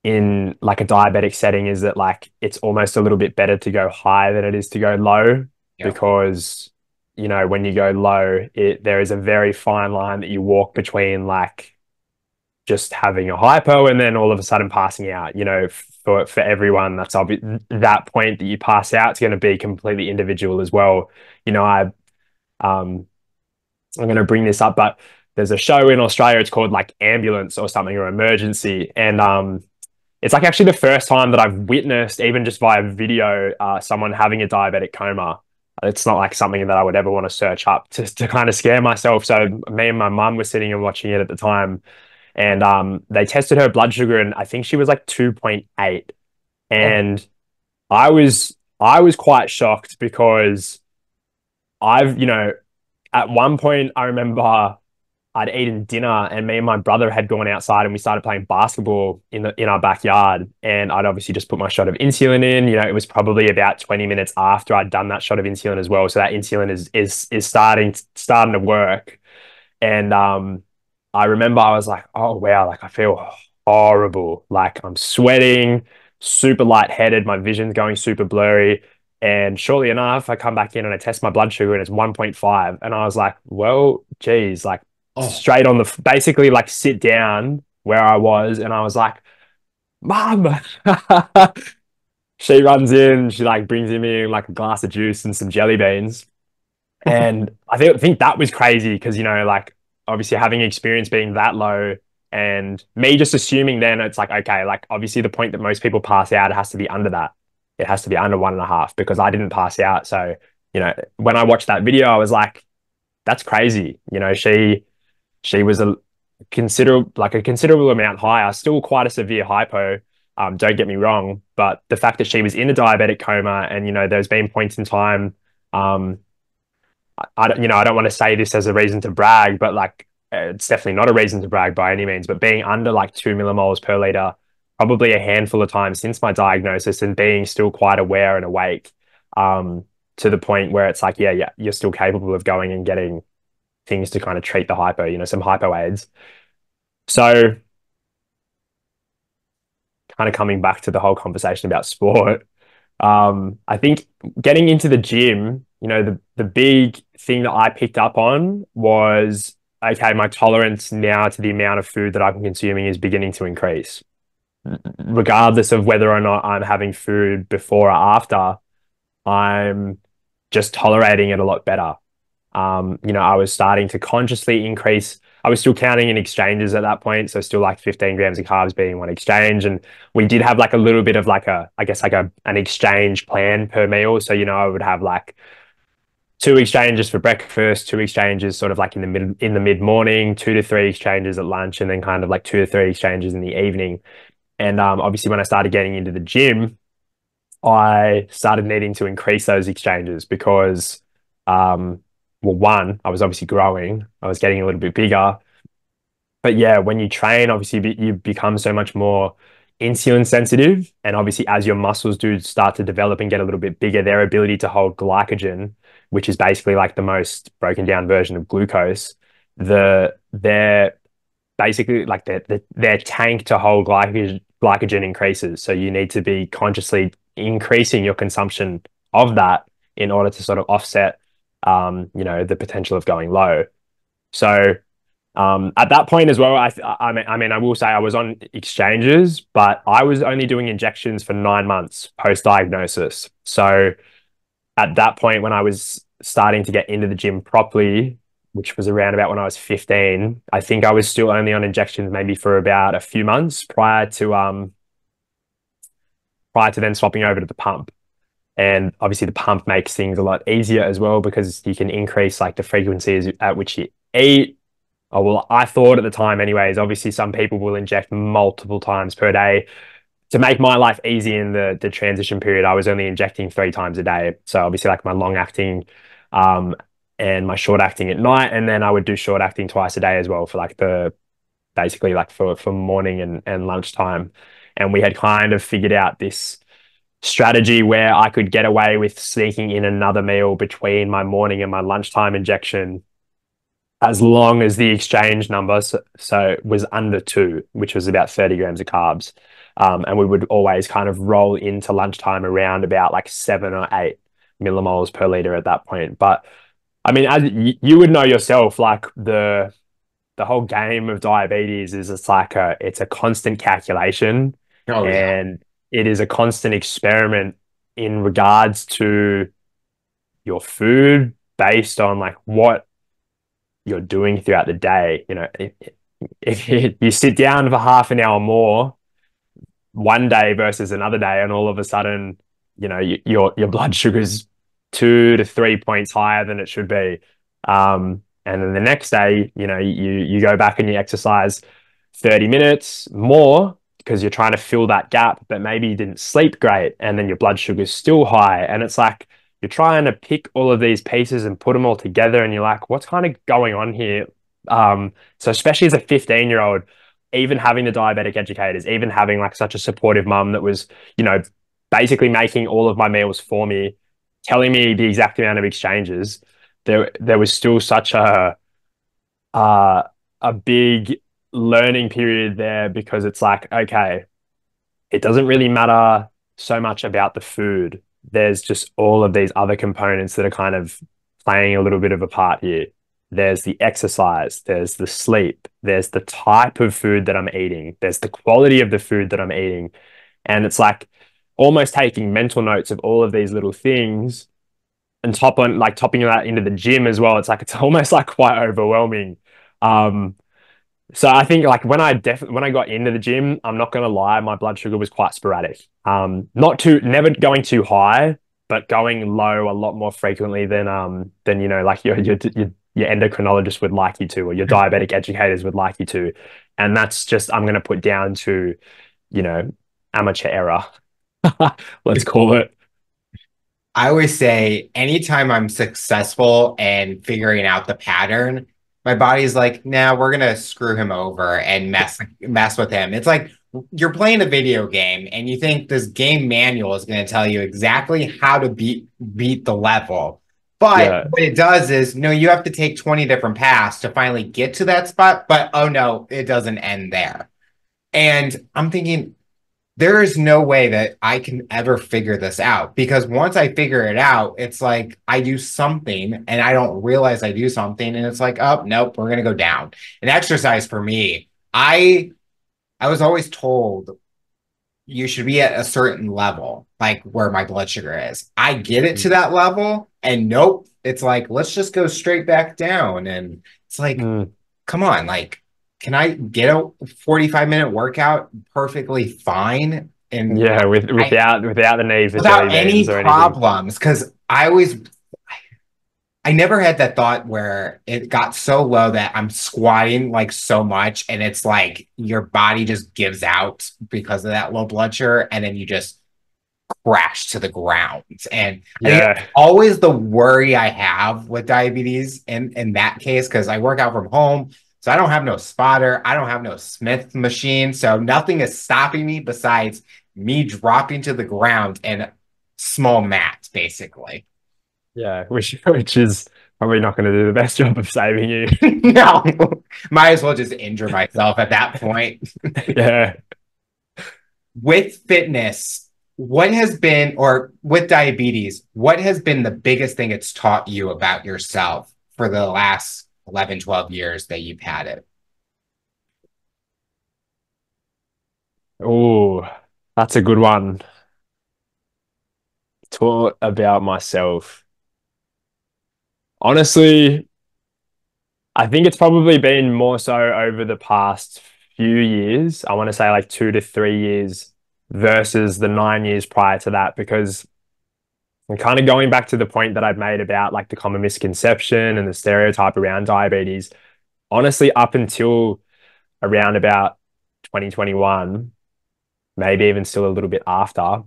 in like a diabetic setting is that like it's almost a little bit better to go high than it is to go low, Yep. because when you go low, there is a very fine line that you walk between like just having a hypo and then all of a sudden passing out. For everyone, that's obvious. That point that you pass out is going to be completely individual as well. Um I'm going to bring this up, but there's a show in Australia. It's called like Ambulance or something, or Emergency, and it's like actually the first time that I've witnessed, even just via video, someone having a diabetic coma. It's not like something that I would ever want to search up to kind of scare myself. So me and my mum were sitting and watching it at the time, and they tested her blood sugar, and I think she was like 2.8. Oh, And I was quite shocked because at one point I remember I'd eaten dinner and me and my brother had gone outside and we started playing basketball in our backyard. And I'd obviously just put my shot of insulin in. It was probably about 20 minutes after I'd done that shot of insulin as well. So that insulin is starting to work. And I remember I was like, oh wow, like I feel horrible. Like I'm sweating, super lightheaded, my vision's going super blurry. And shortly enough, I come back in and I test my blood sugar and it's 1.5. And I was like, well, geez, like oh, straight on basically like sit down where I was. And I was like, Mom. She runs in, she like brings me like a glass of juice and some jelly beans. And I think that was crazy because, like obviously having experience being that low and me just assuming then it's like, okay, like obviously the point that most people pass out, it has to be under that. It has to be under 1.5 because I didn't pass out. So, when I watched that video, I was like, that's crazy. She was a considerable amount higher, still quite a severe hypo. Don't get me wrong, but the fact that she was in a diabetic coma and, there's been points in time, um, I don't want to say this as a reason to brag, but like it's definitely not a reason to brag by any means. But being under like 2 millimoles per liter, probably a handful of times since my diagnosis, and being still quite aware and awake, to the point where it's like, yeah, you're still capable of going and getting things to kind of treat the hypo, some hypo aids. So, kind of coming back to the whole conversation about sport, I think getting into the gym, the big thing that I picked up on was, okay, my tolerance now to the amount of food that I'm consuming is beginning to increase, regardless of whether or not I'm having food before or after. I'm just tolerating it a lot better. I was starting to consciously increase. I was still counting in exchanges at that point, so still like 15 grams of carbs being one exchange. And we did have like a little bit of like I guess like an exchange plan per meal. So, I would have like two exchanges for breakfast, two exchanges sort of like in the mid morning, 2 to 3 exchanges at lunch, and then kind of like 2 to 3 exchanges in the evening. And obviously when I started getting into the gym, I started needing to increase those exchanges because, well, one, I was obviously growing, I was getting a little bit bigger. But yeah, when you train, obviously you become so much more insulin sensitive. And obviously, as your muscles do start to develop and get a little bit bigger, their ability to hold glycogen, which is basically like the most broken down version of glucose, their basically like their tank to hold glycogen increases. So you need to be consciously increasing your consumption of that in order to sort of offset, the potential of going low. So at that point as well, I mean, I will say I was on exchanges, but I was only doing injections for 9 months post diagnosis. So at that point, when I was starting to get into the gym properly, which was around about when I was 15, I think I was still only on injections maybe for about a few months prior to then swapping over to the pump. And obviously the pump makes things a lot easier as well because you can increase like the frequencies at which you eat. Oh, well, I thought at the time anyways, obviously some people will inject multiple times per day. To make my life easy in the transition period, I was only injecting 3 times a day. So obviously like my long acting, and my short acting at night. And then I would do short acting twice a day as well for like basically like for morning and lunchtime. And we had kind of figured out this strategy where I could get away with sneaking in another meal between my morning and my lunchtime injection as long as the exchange number so was under 2, which was about 30 grams of carbs. And we would always kind of roll into lunchtime around about like 7 or 8 millimoles per liter at that point. But I mean, as you would know yourself, like the whole game of diabetes is it's a constant calculation, Oh yeah. and it is a constant experiment in regards to your food based on like what you're doing throughout the day. You know, if you sit down for half an hour more one day versus another day, and all of a sudden, you know, your blood sugar's 2 to 3 points higher than it should be. And then the next day, you know, you go back and you exercise 30 minutes more because you're trying to fill that gap, but maybe you didn't sleep great, and then your blood sugar's still high. And it's like you're trying to pick all of these pieces and put them all together, and you're like, what's kind of going on here? So especially as a 15-year-old, even having the diabetic educators, even having like such a supportive mum that was, you know, basically making all of my meals for me, telling me the exact amount of exchanges, there was still such uh, a big learning period there, because it's like, okay, it doesn't really matter so much about the food. There's just all of these other components that are kind of playing a little bit of a part here. There's the exercise, there's the sleep, there's the type of food that I'm eating, there's the quality of the food that I'm eating. And it's like almost taking mental notes of all of these little things and topping that into the gym as well. It's like it's almost like quite overwhelming. Um, so I think like when I got into the gym, I'm not gonna lie, my blood sugar was quite sporadic. Not too never going too high, but going low a lot more frequently than you know, like your endocrinologist would like you to, or your diabetic educators would like you to. And that's just I'm gonna put down to, you know, amateur error. Let's call it. I always say anytime I'm successful and figuring out the pattern, my body's like, nah, we're gonna screw him over and mess with him. It's like you're playing a video game and you think this game manual is gonna tell you exactly how to beat the level. But Yeah. what it does is, no, you have to take 20 different paths to finally get to that spot. But oh no, it doesn't end there. And I'm thinking, there is no way that I can ever figure this out, because once I figure it out, it's like I do something and I don't realize I do something, and it's like, oh nope, we're gonna go down. And exercise for me, I was always told you should be at a certain level, like where my blood sugar is. I get it to that level, and nope, it's like let's just go straight back down. And it's like, Mm. come on, like, can I get a 45-minute workout perfectly fine and Yeah, I without the need for jelly without any beans or anything. problems? Because I never had that thought where it got so low that I'm squatting like so much and it's like your body just gives out because of that low blood sugar, and then you just crash to the ground. And I think it's Yeah. always the worry I have with diabetes in that case, because I work out from home. So I don't have no spotter. I don't have no Smith machine. So nothing is stopping me besides me dropping to the ground and small mats, basically. Yeah, which is probably not going to do the best job of saving you. No, might as well just injure myself at that point. Yeah. With fitness, what has been, or with diabetes, what has been the biggest thing it's taught you about yourself for the last 11, 12 years that you've had it? Oh, that's a good one. Taught about myself. Honestly, I think it's probably been more so over the past few years. I want to say like 2 to 3 years versus the 9 years prior to that, because I'm kind of going back to the point that I've made about like the common misconception and the stereotype around diabetes. Honestly, up until around about 2021, maybe even still a little bit after,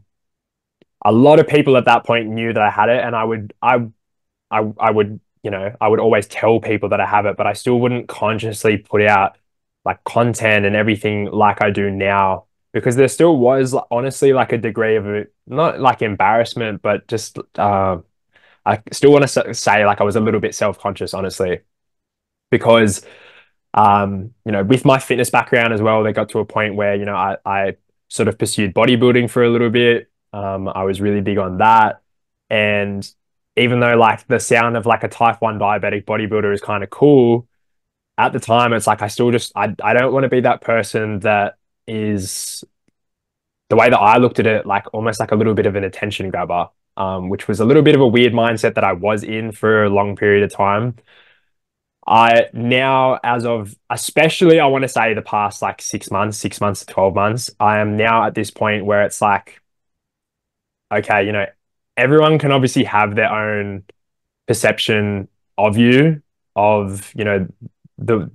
a lot of people at that point knew that I had it, and I would, you know, I would always tell people that I have it, but I still wouldn't consciously put out like content and everything like I do now. because there still was honestly like a degree of not like embarrassment, but just I still want to say like I was a little bit self-conscious, honestly, because with my fitness background as well, they got to a point where, I sort of pursued bodybuilding for a little bit. I was really big on that. And even though like the sound of like a type 1 diabetic bodybuilder is kind of cool, at the time it's like I don't want to be that person that is the way that I looked at it, like almost like a little bit of an attention grabber, which was a little bit of a weird mindset that I was in for a long period of time. I now, as of especially, I want to say the past like 6 months, 6 months to 12 months, I am now at this point where it's like, okay, everyone can obviously have their own perception of you, of, the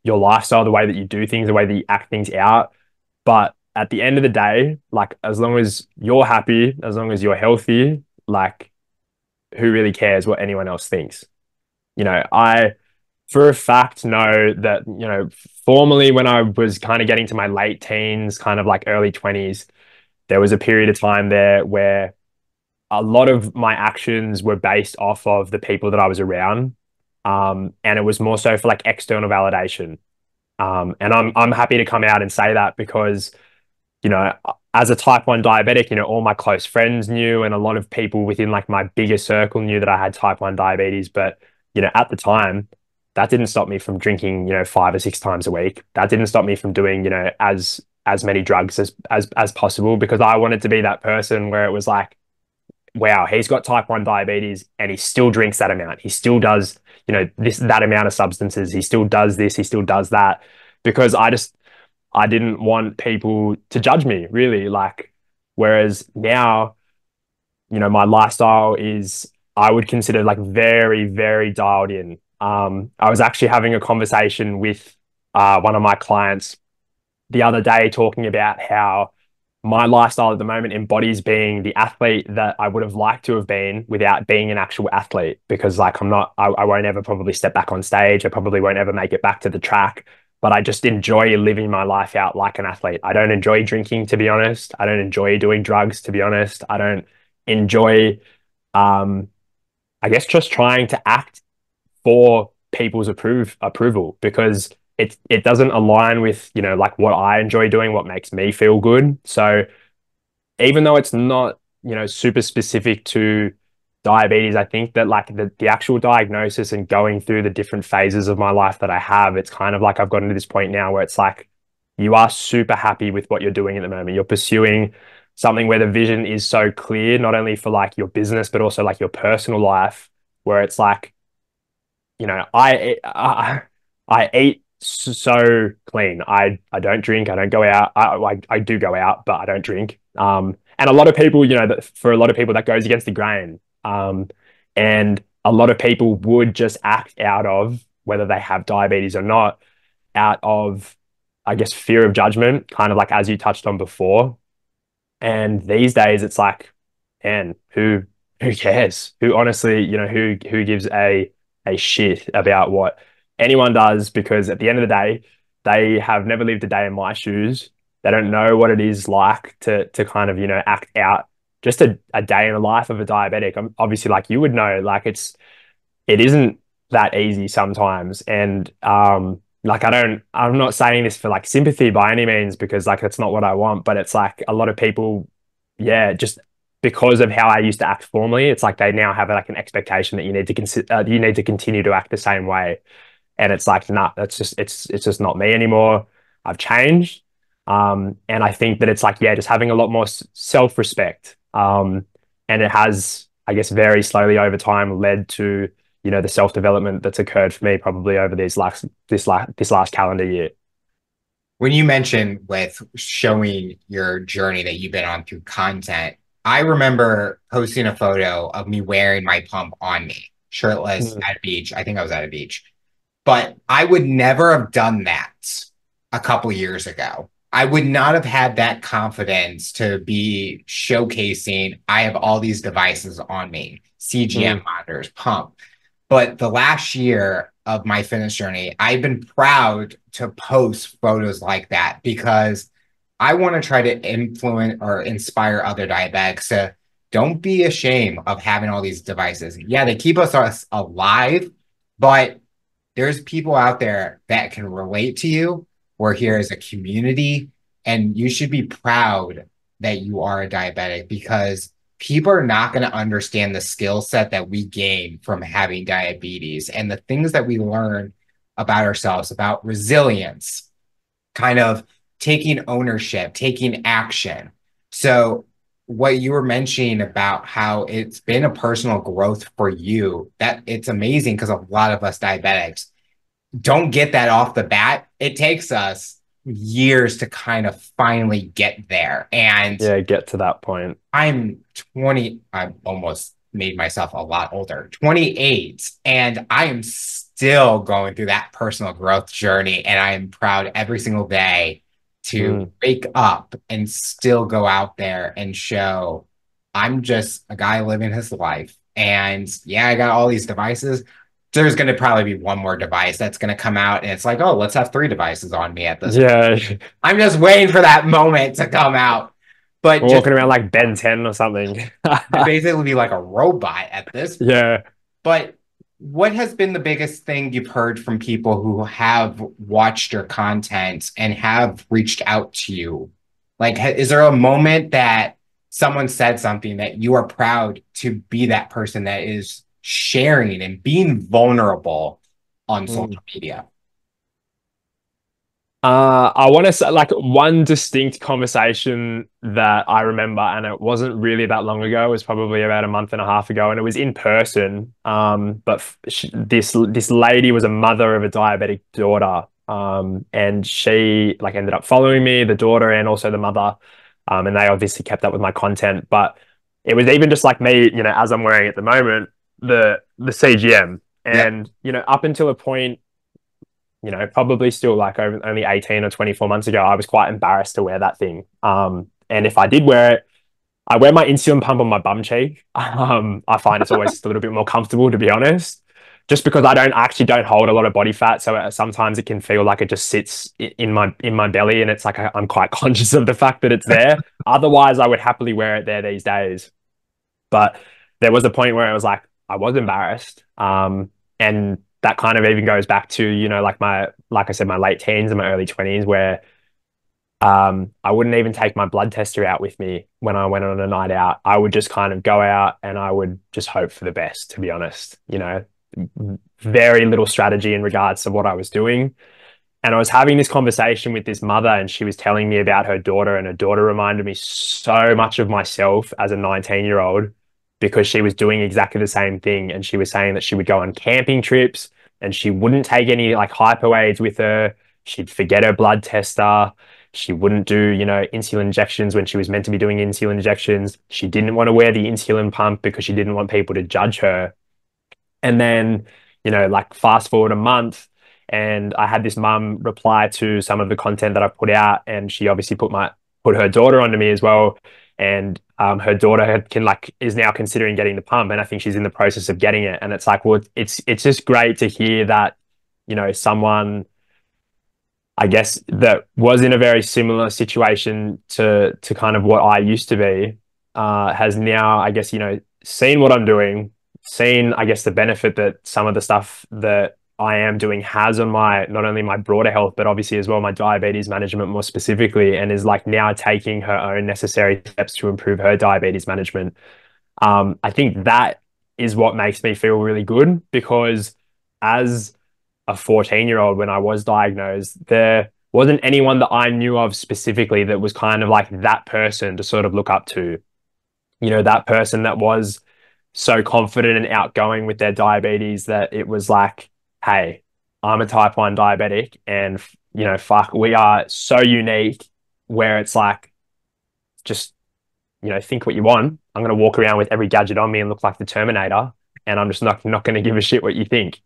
your lifestyle, the way that you do things, the way that you act things out. But at the end of the day, like as long as you're happy, as long as you're healthy, like who really cares what anyone else thinks? I for a fact know that, formerly when I was kind of getting to my late teens, kind of like early 20s, there was a period of time there where a lot of my actions were based off of the people that I was around. And it was more so for like external validation. And I'm happy to come out and say that because, you know, as a type 1 diabetic, all my close friends knew, and a lot of people within like my bigger circle knew that I had type 1 diabetes. But, at the time, that didn't stop me from drinking, 5 or 6 times a week. That didn't stop me from doing, as many drugs as possible, because I wanted to be that person where it was like, wow, he's got type 1 diabetes and he still drinks that amount. He still does, that amount of substances. He still does this, he still does that. Because I didn't want people to judge me, really. Like, whereas now, my lifestyle is, I would consider like very, very dialed in. I was actually having a conversation with one of my clients the other day, talking about how my lifestyle at the moment embodies being the athlete that I would have liked to have been without being an actual athlete. Because like I won't ever probably step back on stage. I probably won't ever make it back to the track, but I just enjoy living my life out like an athlete. I don't enjoy drinking, to be honest. I don't enjoy doing drugs, to be honest. I don't enjoy, um, I guess, just trying to act for people's approval, because it doesn't align with, like what I enjoy doing, what makes me feel good. So even though it's not, super specific to diabetes, I think that like the actual diagnosis and going through the different phases of my life that I have, it's kind of like I've gotten to this point now where it's like you are super happy with what you're doing at the moment. You're pursuing something where the vision is so clear, not only for like your business, but also like your personal life, where it's like, I eat so clean. I don't drink. I don't go out. I do go out, but I don't drink. And a lot of people, for a lot of people that goes against the grain. And a lot of people would just act out of, whether they have diabetes or not, out of, I guess, fear of judgment, kind of like as you touched on before. And these days it's like, man, who cares? Who honestly, who gives a shit about what anyone does? Because at the end of the day, they have never lived a day in my shoes. They don't know what it is like to kind of, act out just a day in the life of a diabetic. I'm obviously, like you would know, like it isn't that easy sometimes. And like I'm not saying this for like sympathy by any means, because like that's not what I want, but it's like a lot of people, yeah, just because of how I used to act formerly, it's like they now have like an expectation that you need to consider, you need to continue to act the same way. And it's like, nah, it's just not me anymore. I've changed. And I think that it's like, yeah, just having a lot more self-respect. And it has, I guess, very slowly over time led to, the self-development that's occurred for me probably over this last calendar year. When you mentioned with showing your journey that you've been on through content, I remember posting a photo of me wearing my pump on me, shirtless Mm, at a beach. I think I was at a beach, but I would never have done that a couple years ago. I would not have had that confidence to be showcasing I have all these devices on me, CGM mm, monitors, pump. But the last year of my fitness journey, I've been proud to post photos like that because I want to try to influence or inspire other diabetics to don't be ashamed of having all these devices. Yeah, they keep us alive, but there's people out there that can relate to you. We're here as a community, and you should be proud that you are a diabetic because people are not going to understand the skill set that we gain from having diabetes and the things that we learn about ourselves, about resilience, kind of taking ownership, taking action. So, what you were mentioning about how it's been a personal growth for you, that it's amazing because a lot of us diabetics don't get that off the bat. It takes us years to kind of finally get there. And Yeah, get to that point. I'm 20, I've almost made myself a lot older, 28, and I am still going through that personal growth journey. And I am proud every single day to Mm. wake up and still go out there and show I'm just a guy living his life. And yeah, I got all these devices. There's going to probably be one more device that's going to come out, and it's like, oh, let's have three devices on me at this. Yeah, I'm just waiting for that moment to come out. But just walking around like Ben 10 or something. basically be like a robot at this point. Yeah. But what has been the biggest thing you've heard from people who have watched your content and have reached out to you? Like, is there a moment that someone said something that you are proud to be that person that is sharing and being vulnerable on Mm. social media? I want to say like one distinct conversation that I remember, and it wasn't really that long ago. It was probably about a month and a half ago, and it was in person. But this lady was a mother of a diabetic daughter, and she like ended up following me, the daughter, and also the mother, and they obviously kept up with my content. But it was even just like me, as I'm wearing at the moment, the CGM, Yeah. and up until a point probably still like over only 18 or 24 months ago, I was quite embarrassed to wear that thing. And if I did wear it, I wear my insulin pump on my bum cheek. I find it's always just a little bit more comfortable, to be honest, just because I don't hold a lot of body fat. So sometimes it can feel like it just sits in my belly, and it's like I'm quite conscious of the fact that it's there. Otherwise, I would happily wear it there these days. But there was a point where I was like, I was embarrassed. And that kind of even goes back to, like I said, my late teens and my early 20s, where I wouldn't even take my blood tester out with me when I went on a night out. I would just kind of go out and I would just hope for the best, to be honest. Very little strategy in regards to what I was doing. And I was having this conversation with this mother, and she was telling me about her daughter, and her daughter reminded me so much of myself as a 19-year-old because she was doing exactly the same thing. And she was saying that she would go on camping trips and she wouldn't take any like hypo aids with her. She'd forget her blood tester. She wouldn't do, insulin injections when she was meant to be doing insulin injections. She didn't want to wear the insulin pump because she didn't want people to judge her. And then, like fast forward a month, and I had this mum reply to some of the content that I put out, and she obviously put her daughter onto me as well. And her daughter is now considering getting the pump, and I think she's in the process of getting it. And it's like, well, it's just great to hear that, someone, I guess, that was in a very similar situation to kind of what I used to be, has now, I guess, seen what I'm doing, seen, I guess, the benefit that some of the stuff that I am doing has on my, not only my broader health, but obviously as well my diabetes management more specifically, and is like now taking her own necessary steps to improve her diabetes management. I think that is what makes me feel really good, because as a 14-year-old, when I was diagnosed, there wasn't anyone that I knew of specifically that was kind of like that person to sort of look up to. That person that was so confident and outgoing with their diabetes that it was like, hey, I'm a type 1 diabetic, and, fuck, we are so unique, where it's like, just, think what you want. I'm going to walk around with every gadget on me and look like the Terminator, and I'm just not going to give a shit what you think.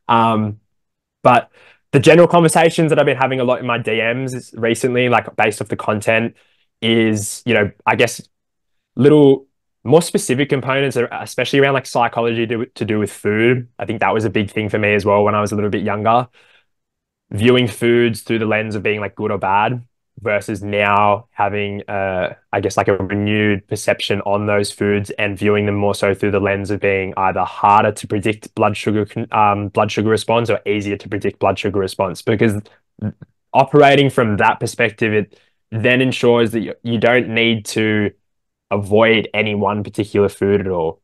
But the general conversations that I've been having a lot in my DMs recently, like based off the content, is, I guess little more specific components, especially around like psychology to do with food. I think that was a big thing for me as well when I was a little bit younger. Viewing foods through the lens of being like good or bad. versus now having I guess like a renewed perception on those foods and viewing them more so through the lens of being either harder to predict blood sugar response or easier to predict blood sugar response, because operating from that perspective, it then ensures that you don't need to avoid any one particular food at all.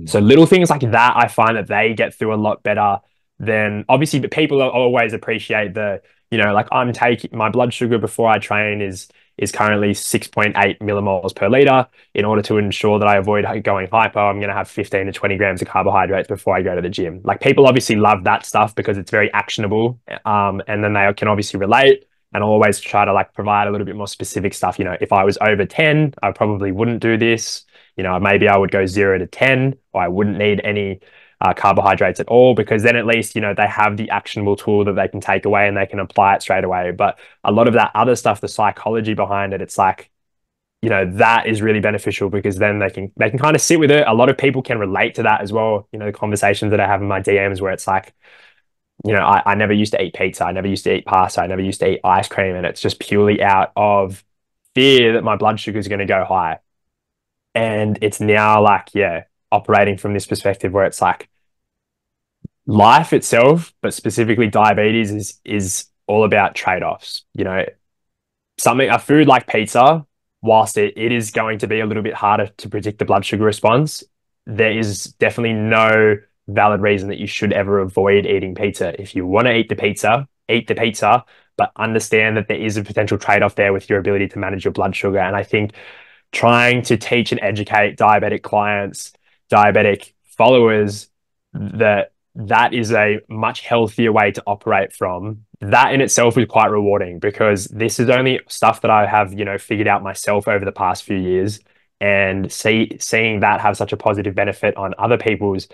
So Mhm. little things like that, I find that they get through a lot better than obviously, but people always appreciate like I'm taking my blood sugar before I train is currently 6.8 millimoles per liter. In order to ensure that I avoid going hypo, I'm going to have 15 to 20 grams of carbohydrates before I go to the gym. Like people obviously love that stuff because it's very actionable. And then they can obviously relate. And I'll always try to like provide a little bit more specific stuff. If I was over 10, I probably wouldn't do this. Maybe I would go 0 to 10, or I wouldn't need any carbohydrates at all, because then at least, they have the actionable tool that they can take away and they can apply it straight away. But a lot of that other stuff, the psychology behind it, it's like, that is really beneficial because then they can kind of sit with it. A lot of people can relate to that as well. The conversations that I have in my DMs where it's like, I never used to eat pizza. I never used to eat pasta. I never used to eat ice cream. And it's just purely out of fear that my blood sugar is going to go high. And it's now like, yeah, operating from this perspective where it's like life itself, but specifically diabetes is all about trade-offs. A food like pizza, whilst it is going to be a little bit harder to predict the blood sugar response, there is definitely no valid reason that you should ever avoid eating pizza. If you want to eat the pizza, but understand that there is a potential trade-off there with your ability to manage your blood sugar. And I think trying to teach and educate diabetic clients, diabetic followers, that is a much healthier way to operate from. That in itself is quite rewarding because this is only stuff that I have, figured out myself over the past few years. And seeing that have such a positive benefit on other people's,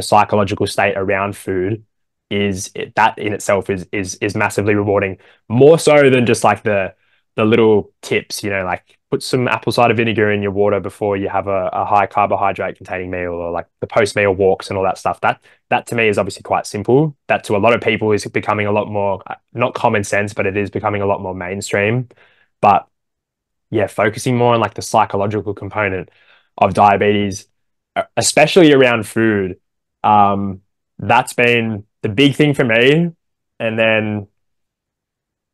psychological state around food that in itself is massively rewarding. More so than just like the little tips, like put some apple cider vinegar in your water before you have a high carbohydrate containing meal, or like the post meal walks and all that stuff. That to me is obviously quite simple. That to a lot of people is becoming a lot more, not common sense, but it is becoming a lot more mainstream. But yeah, focusing more on like the psychological component of diabetes, especially around food. That's been the big thing for me. And then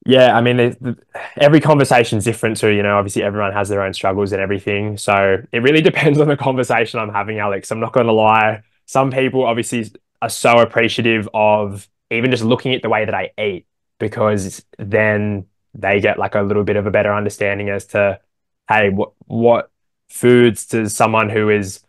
yeah, I mean, every conversation is different too. Obviously everyone has their own struggles and everything. So it really depends on the conversation I'm having, Alex. I'm not going to lie. Some people obviously are so appreciative of even just looking at the way that I eat, because then they get like a little bit of a better understanding as to, hey, what foods does someone who is,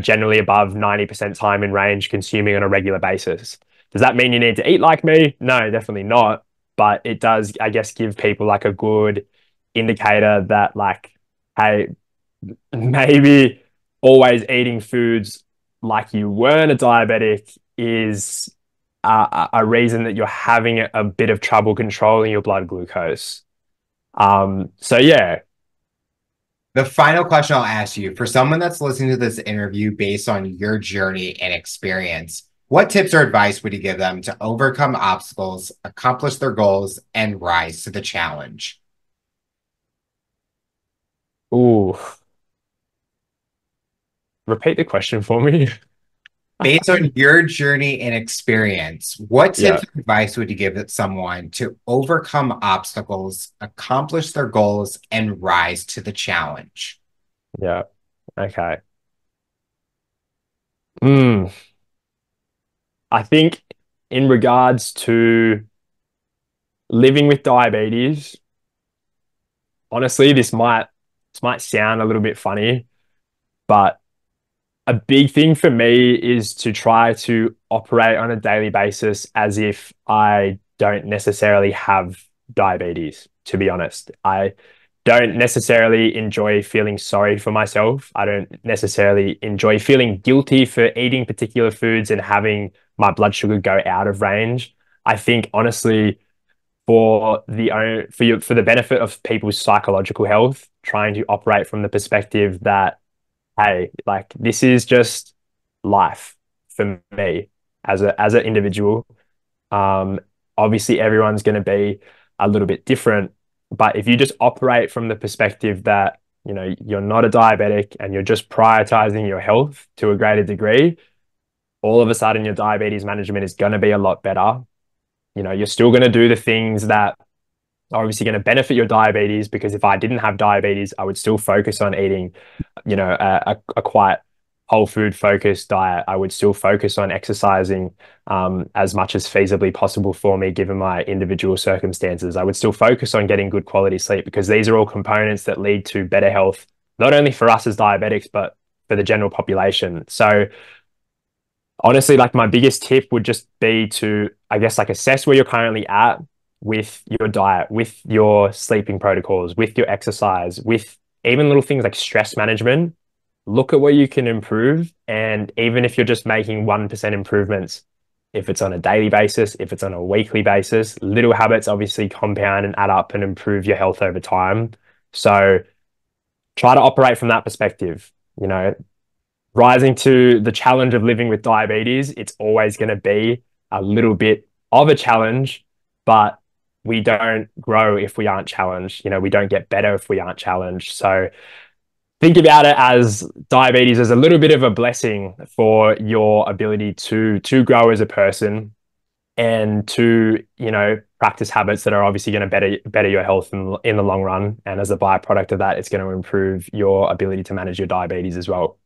generally above 90% time in range consuming on a regular basis? Does that mean you need to eat like me? No, definitely not, but it does, I guess, give people like a good indicator that like, hey, maybe always eating foods like you weren't a diabetic is a reason that you're having a bit of trouble controlling your blood glucose. So yeah. The final question I'll ask you, for someone that's listening to this interview based on your journey and experience, what tips or advice would you give them to overcome obstacles, accomplish their goals, and rise to the challenge? Ooh, repeat the question for me. Based on your journey and experience, what tips Yeah, or advice would you give someone to overcome obstacles, accomplish their goals, and rise to the challenge? yeah. Okay. Hmm. I think in regards to living with diabetes, honestly, this might sound a little bit funny, but a big thing for me is to try to operate on a daily basis as if I don't necessarily have diabetes, to be honest. I don't necessarily enjoy feeling sorry for myself. I don't necessarily enjoy feeling guilty for eating particular foods and having my blood sugar go out of range. I think honestly, for the benefit of people's psychological health, trying to operate from the perspective that, hey, like this is just life for me as an individual. Um, Obviously everyone's going to be a little bit different, But if you just operate from the perspective that, you know, you're not a diabetic and you're just prioritizing your health to a greater degree, all of a sudden your diabetes management is going to be a lot better. You know, you're still going to do the things that are obviously going to benefit your diabetes, because if I didn't have diabetes, I would still focus on eating, you know, a quite whole food focused diet. I would still focus on exercising as much as feasibly possible for me, given my individual circumstances. I would still focus on getting good quality sleep, because these are all components that lead to better health, not only for us as diabetics, but for the general population. So honestly, like my biggest tip would just be to, I guess, like assess where you're currently at with your diet, with your sleeping protocols, with your exercise, with even little things like stress management. Look at where you can improve. And even if you're just making 1% improvements, if it's on a daily basis, if it's on a weekly basis, little habits obviously compound and add up and improve your health over time. So try to operate from that perspective. You know, rising to the challenge of living with diabetes, it's always going to be a little bit of a challenge, but we don't grow if we aren't challenged. You know, we don't get better if we aren't challenged. So think about it as diabetes as a little bit of a blessing for your ability to grow as a person and to, you know, practice habits that are obviously going to better your health in the long run. And as a byproduct of that, it's going to improve your ability to manage your diabetes as well.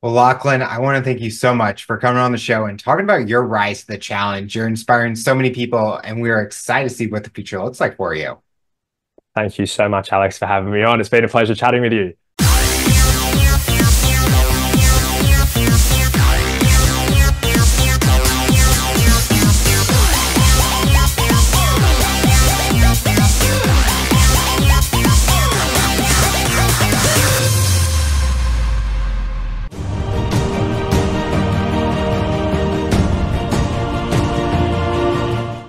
Well, Lachlan, I want to thank you so much for coming on the show and talking about your rise to the challenge. You're inspiring so many people, and we are excited to see what the future looks like for you. Thank you so much, Alex, for having me on. It's been a pleasure chatting with you.